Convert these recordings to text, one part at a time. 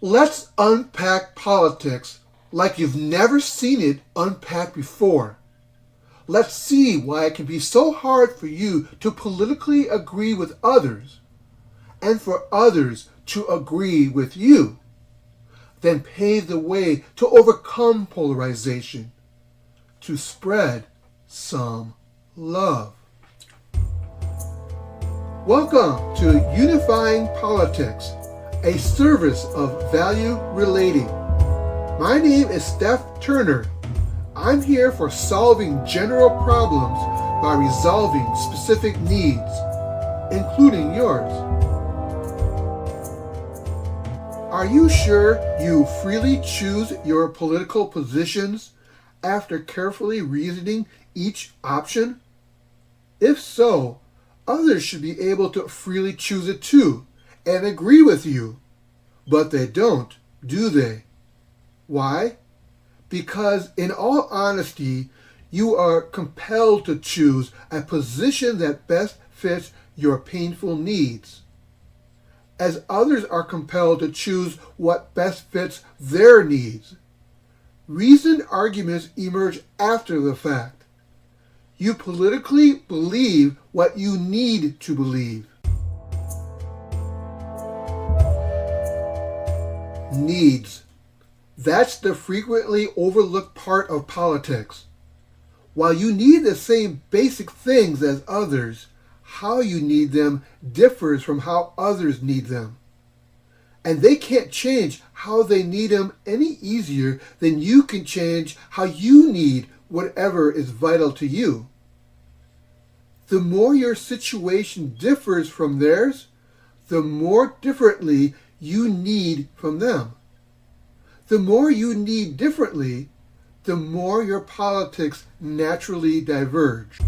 Let's unpack politics like you've never seen it unpacked before. Let's see why it can be so hard for you to politically agree with others and for others to agree with you. Then pave the way to overcome polarization, to spread some love. Welcome to Unifying Politics, a service of value relating. My name is Steph Turner. I'm here for solving general problems by resolving specific needs, including yours. Are you sure you freely choose your political positions after carefully reasoning each option? If so, others should be able to freely choose it too and agree with you. But they don't, do they? Why? Because in all honesty, you are compelled to choose a position that best fits your painful needs, as others are compelled to choose what best fits their needs. Reasoned arguments emerge after the fact. You politically believe what you need to believe. Needs. That's the frequently overlooked part of politics. While you need the same basic things as others, how you need them differs from how others need them. And they can't change how they need them any easier than you can change how you need whatever is vital to you. The more your situation differs from theirs, the more differently you need from them. The more you need differently, the more your politics naturally diverge.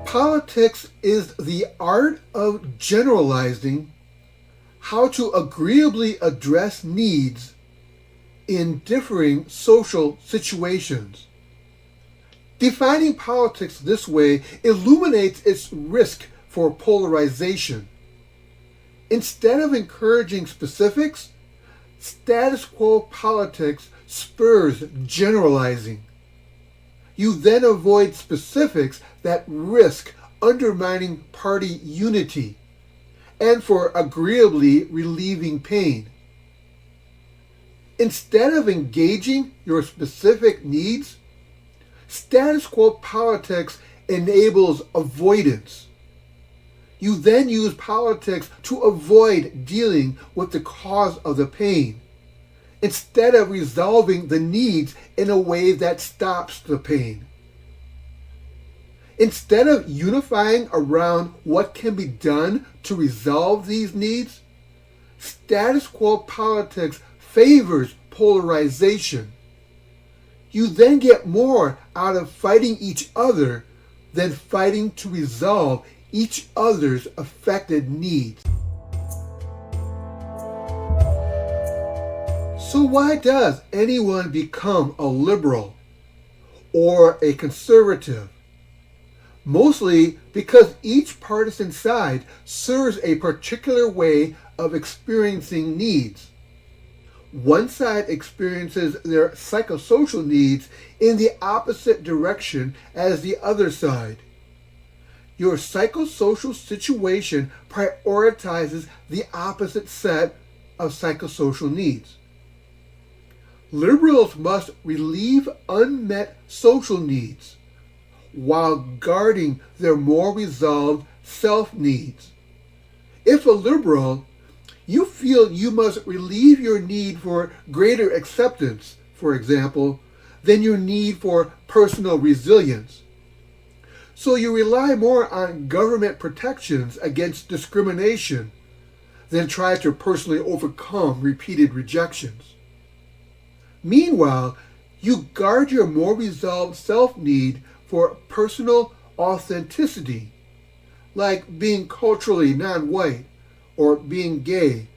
Politics is the art of generalizing how to agreeably address needs in differing social situations. Defining politics this way illuminates its risk for polarization. Instead of encouraging specifics, status quo politics spurs generalizing. You then avoid specifics that risk undermining party unity and for agreeably relieving pain. Instead of engaging your specific needs, status quo politics enables avoidance. You then use politics to avoid dealing with the cause of the pain, instead of resolving the needs in a way that stops the pain. Instead of unifying around what can be done to resolve these needs, status quo politics favors polarization. You then get more out of fighting each other than fighting to resolve each other's affected needs. So why does anyone become a liberal or a conservative? Mostly because each partisan side serves a particular way of experiencing needs. One side experiences their psychosocial needs in the opposite direction as the other side. Your psychosocial situation prioritizes the opposite set of psychosocial needs. Liberals must relieve unmet social needs while guarding their more resolved self-needs. If a liberal, you feel you must relieve your need for greater acceptance, for example, than your need for personal resilience. So you rely more on government protections against discrimination than try to personally overcome repeated rejections. Meanwhile, you guard your more resolved self-need for personal authenticity, like being culturally non-white, or being gay,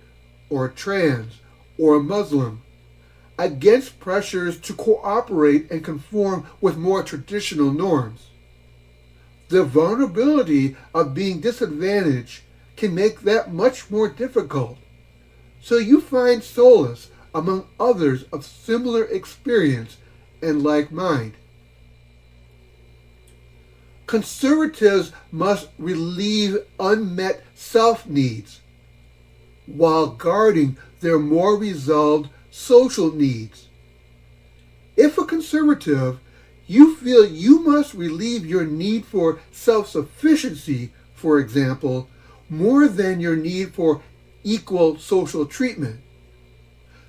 or trans, or Muslim, against pressures to cooperate and conform with more traditional norms. The vulnerability of being disadvantaged can make that much more difficult. So you find solace among others of similar experience and like mind. Conservatives must relieve unmet self-needs while guarding their more resolved social needs. If a conservative, you feel you must relieve your need for self-sufficiency, for example, more than your need for equal social treatment.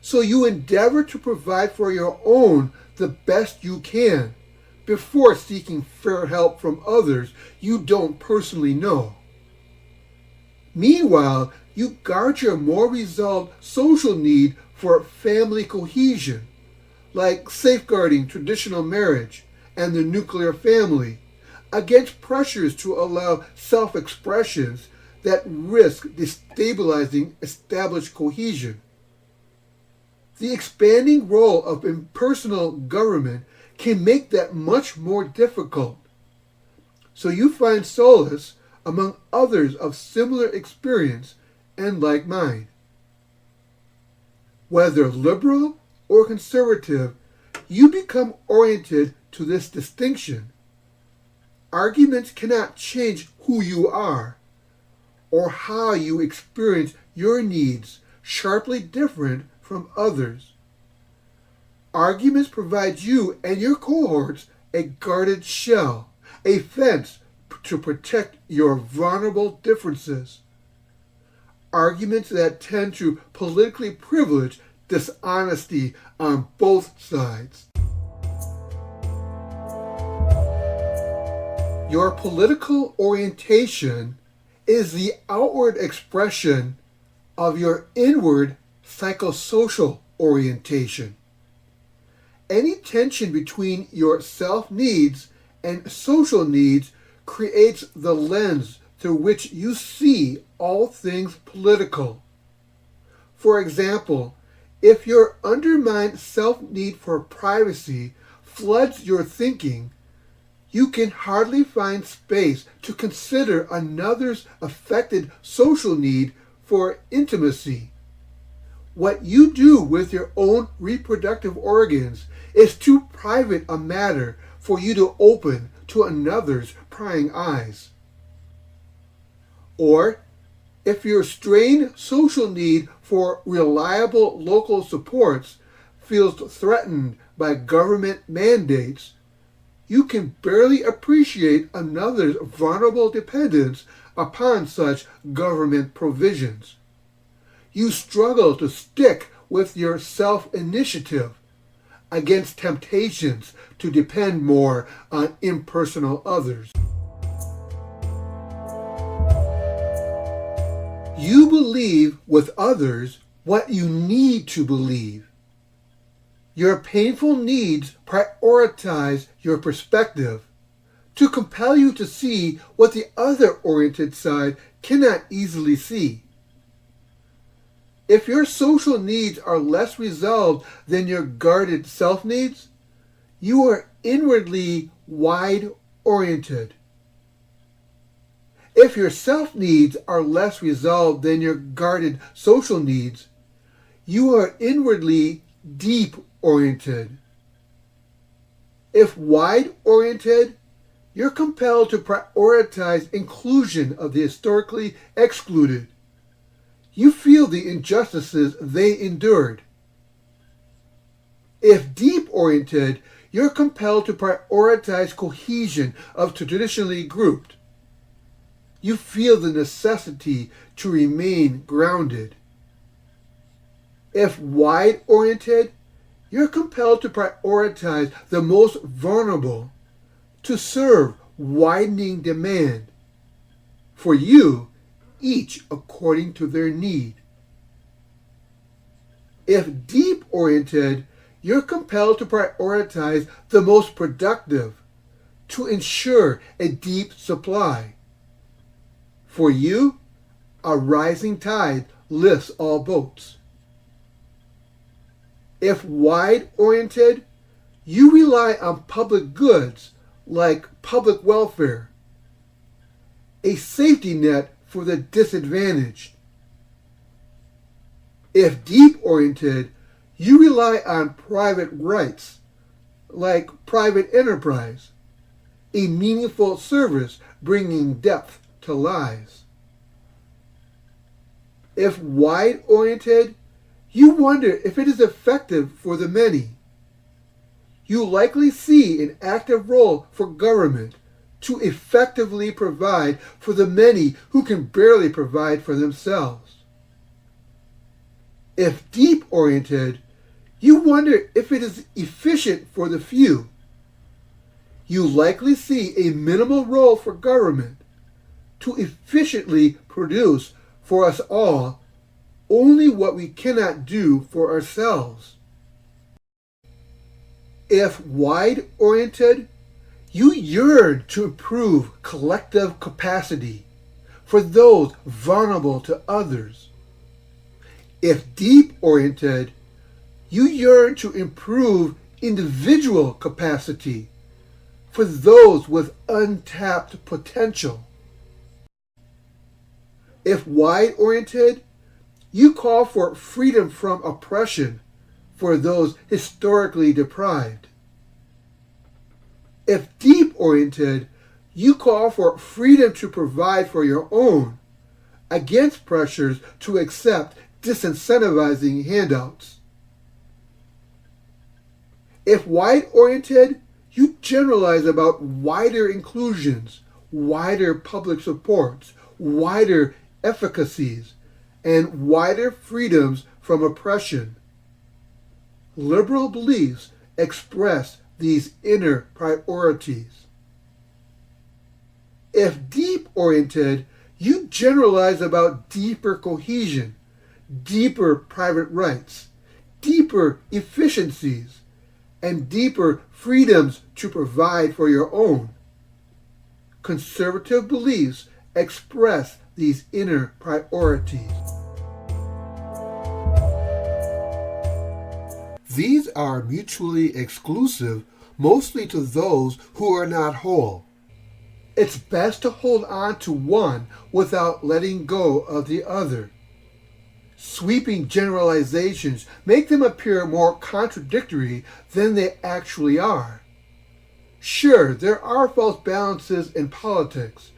So you endeavor to provide for your own the best you can before seeking fair help from others you don't personally know. Meanwhile, you guard your more resolved social need for family cohesion, like safeguarding traditional marriage and the nuclear family, against pressures to allow self-expressions that risk destabilizing established cohesion. The expanding role of impersonal government can make that much more difficult. So you find solace among others of similar experience and like mind. Whether liberal or conservative, you become oriented to this distinction. Arguments cannot change who you are or how you experience your needs sharply different from others. Arguments provide you and your cohorts a guarded shell, a fence to protect your vulnerable differences. Arguments that tend to politically privilege dishonesty on both sides. Your political orientation is the outward expression of your inward psychosocial orientation. Any tension between your self-needs and social needs creates the lens through which you see all things political. For example, if your undermined self-need for privacy floods your thinking, you can hardly find space to consider another's affected social need for intimacy. What you do with your own reproductive organs is too private a matter for you to open to another's prying eyes. Or, if your strained social need for reliable local supports feels threatened by government mandates, you can barely appreciate another's vulnerable dependence upon such government provisions. You struggle to stick with your self-initiative against temptations to depend more on impersonal others. You believe with others what you need to believe. Your painful needs prioritize your perspective to compel you to see what the other-oriented side cannot easily see. If your social needs are less resolved than your guarded self-needs, you are inwardly wide-oriented. If your self-needs are less resolved than your guarded social needs, you are inwardly deep-oriented. If wide-oriented, you're compelled to prioritize inclusion of the historically excluded. You feel the injustices they endured. If deep-oriented, you're compelled to prioritize cohesion of traditionally grouped. You feel the necessity to remain grounded. If wide-oriented, you're compelled to prioritize the most vulnerable, to serve widening demand. For you, each according to their need. If deep-oriented, you're compelled to prioritize the most productive, to ensure a deep supply. For you, a rising tide lifts all boats. If wide-oriented, you rely on public goods like public welfare, a safety net for the disadvantaged. If deep-oriented, you rely on private rights, like private enterprise, a meaningful service bringing depth to lives. If wide-oriented, you wonder if it is effective for the many. You likely see an active role for government to effectively provide for the many who can barely provide for themselves. If deep-oriented, you wonder if it is efficient for the few. You likely see a minimal role for government to efficiently produce for us all only what we cannot do for ourselves. If wide-oriented, you yearn to improve collective capacity for those vulnerable to others. If deep-oriented, you yearn to improve individual capacity for those with untapped potential. If wide-oriented, you call for freedom from oppression for those historically deprived. If deep-oriented, you call for freedom to provide for your own, against pressures to accept disincentivizing handouts. If wide-oriented, you generalize about wider inclusions, wider public supports, wider efficacies, and wider freedoms from oppression. Liberal beliefs express these inner priorities. If deep-oriented, you generalize about deeper cohesion, deeper private rights, deeper efficiencies, and deeper freedoms to provide for your own. Conservative beliefs express these inner priorities. These are mutually exclusive, mostly to those who are not whole. It's best to hold on to one without letting go of the other. Sweeping generalizations make them appear more contradictory than they actually are. Sure, there are false balances in politics.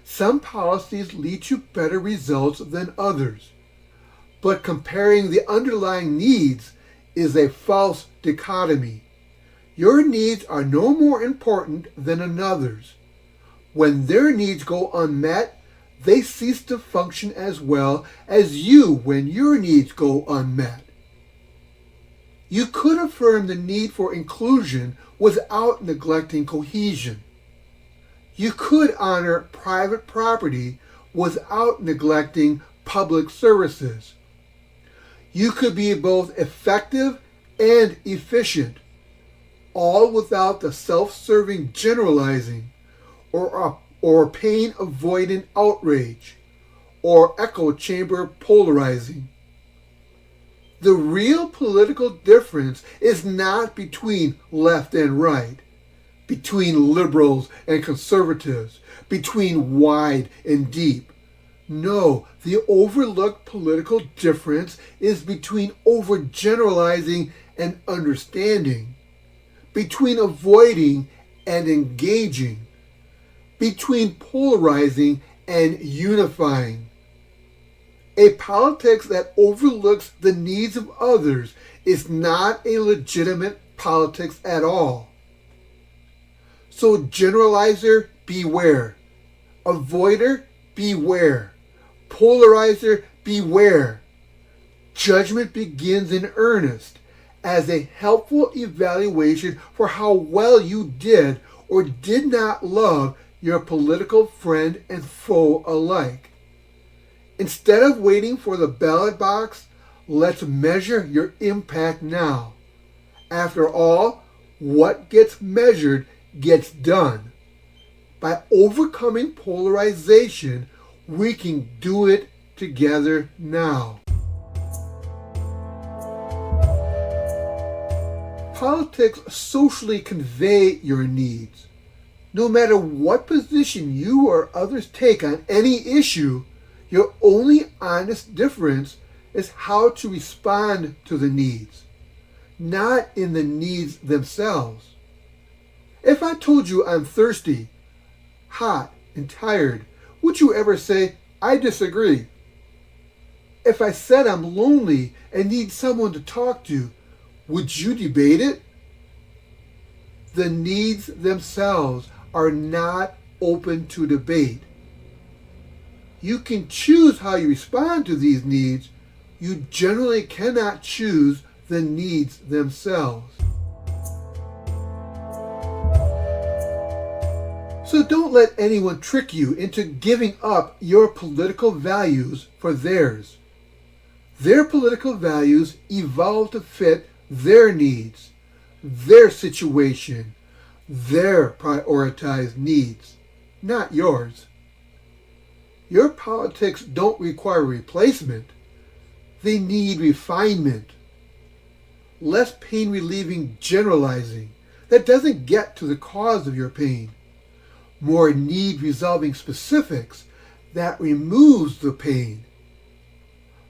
Some policies lead to better results than others. But comparing the underlying needs is a false dichotomy. Your needs are no more important than another's. When their needs go unmet, they cease to function as well as you when your needs go unmet. You could affirm the need for inclusion without neglecting cohesion. You could honor private property without neglecting public services. You could be both effective and efficient, all without the self-serving generalizing or pain-avoidant outrage or echo chamber polarizing. The real political difference is not between left and right, between liberals and conservatives, between wide and deep. No, the overlooked political difference is between overgeneralizing and understanding, between avoiding and engaging, between polarizing and unifying. A politics that overlooks the needs of others is not a legitimate politics at all. So generalizer, beware. Avoider, beware. Polarizer, beware. Judgment begins in earnest as a helpful evaluation for how well you did or did not love your political friend and foe alike. Instead of waiting for the ballot box, let's measure your impact now. After all, what gets measured gets done. By overcoming polarization, we can do it together now. Politics socially convey your needs. No matter what position you or others take on any issue, Your only honest difference is how to respond to the needs, not in the needs themselves. If I told you I'm thirsty, hot, and tired, would you ever say, I disagree? If I said I'm lonely and need someone to talk to, would you debate it? The needs themselves are not open to debate. You can choose how you respond to these needs. You generally cannot choose the needs themselves. So don't let anyone trick you into giving up your political values for theirs. Their political values evolve to fit their needs, their situation, their prioritized needs, not yours. Your politics don't require replacement. They need refinement. Less pain-relieving generalizing that doesn't get to the cause of your pain. More need-resolving specifics that removes the pain.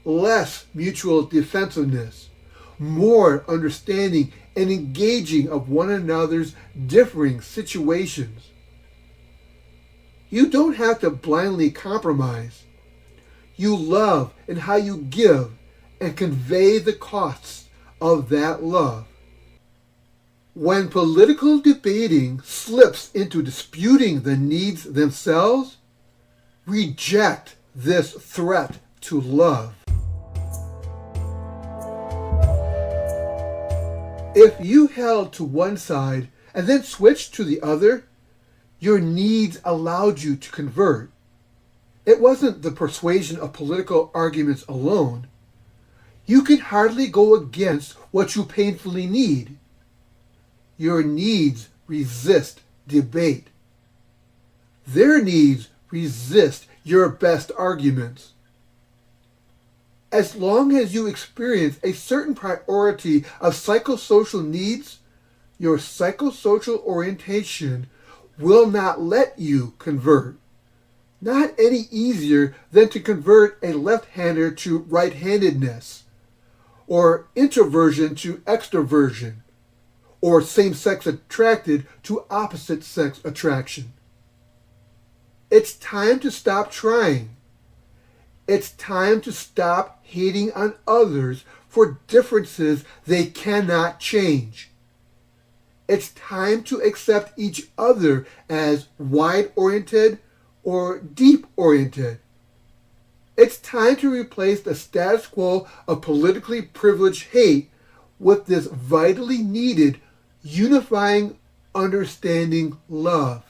Less mutual defensiveness. More understanding and engaging of one another's differing situations. You don't have to blindly compromise. You love in how you give and convey the costs of that love. When political debating slips into disputing the needs themselves, reject this threat to love. If you held to one side and then switched to the other, your needs allowed you to convert. It wasn't the persuasion of political arguments alone. You can hardly go against what you painfully need. Your needs resist debate. Their needs resist your best arguments. As long as you experience a certain priority of psychosocial needs, your psychosocial orientation will not let you convert. Not any easier than to convert a left-hander to right-handedness, or introversion to extroversion, or same-sex attracted to opposite-sex attraction. It's time to stop trying. It's time to stop hating on others for differences they cannot change. It's time to accept each other as wide-oriented or deep-oriented. It's time to replace the status quo of politically privileged hate with this vitally needed, unifying, understanding love.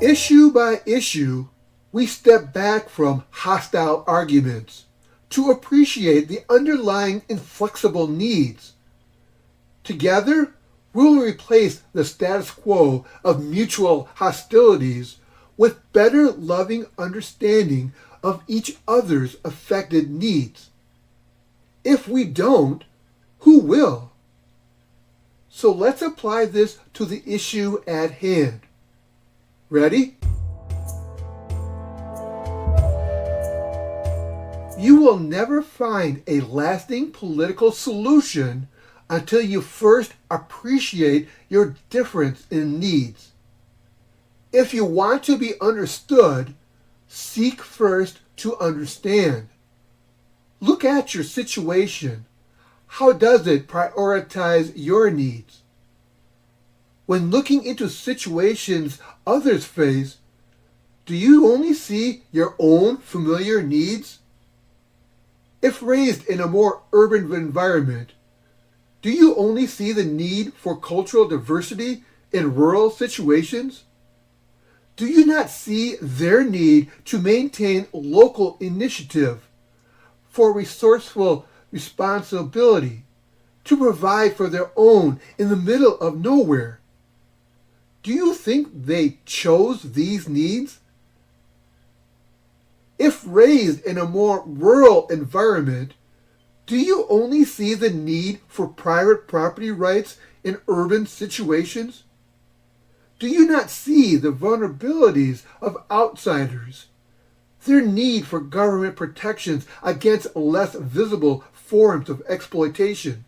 Issue by issue, we step back from hostile arguments to appreciate the underlying inflexible needs. Together, we'll replace the status quo of mutual hostilities with better loving understanding of each other's affected needs. If we don't, who will? So let's apply this to the issue at hand. Ready? You will never find a lasting political solution until you first appreciate your difference in needs. If you want to be understood, seek first to understand. Look at your situation. How does it prioritize your needs? When looking into situations others face, do you only see your own familiar needs? If raised in a more urban environment, do you only see the need for cultural diversity in rural situations? Do you not see their need to maintain local initiative, for resourceful responsibility, to provide for their own in the middle of nowhere? Do you think they chose these needs? If raised in a more rural environment, do you only see the need for private property rights in urban situations? Do you not see the vulnerabilities of outsiders? Their need for government protections against less visible forms of exploitation,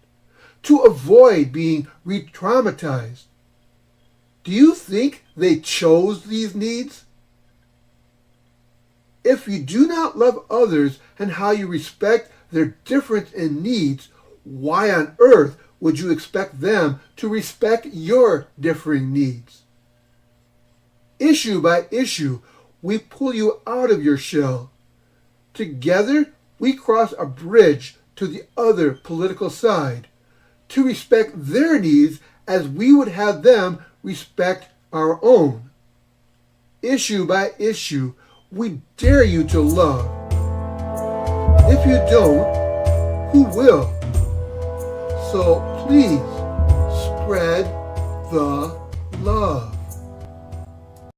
to avoid being re-traumatized. Do you think they chose these needs? If you do not love others and how you respect their difference in needs, why on earth would you expect them to respect your differing needs? Issue by issue, we pull you out of your shell. Together, we cross a bridge to the other political side, to respect their needs as we would have them respect our own. Issue by issue, we dare you to love. If you don't, who will? So please, spread the love.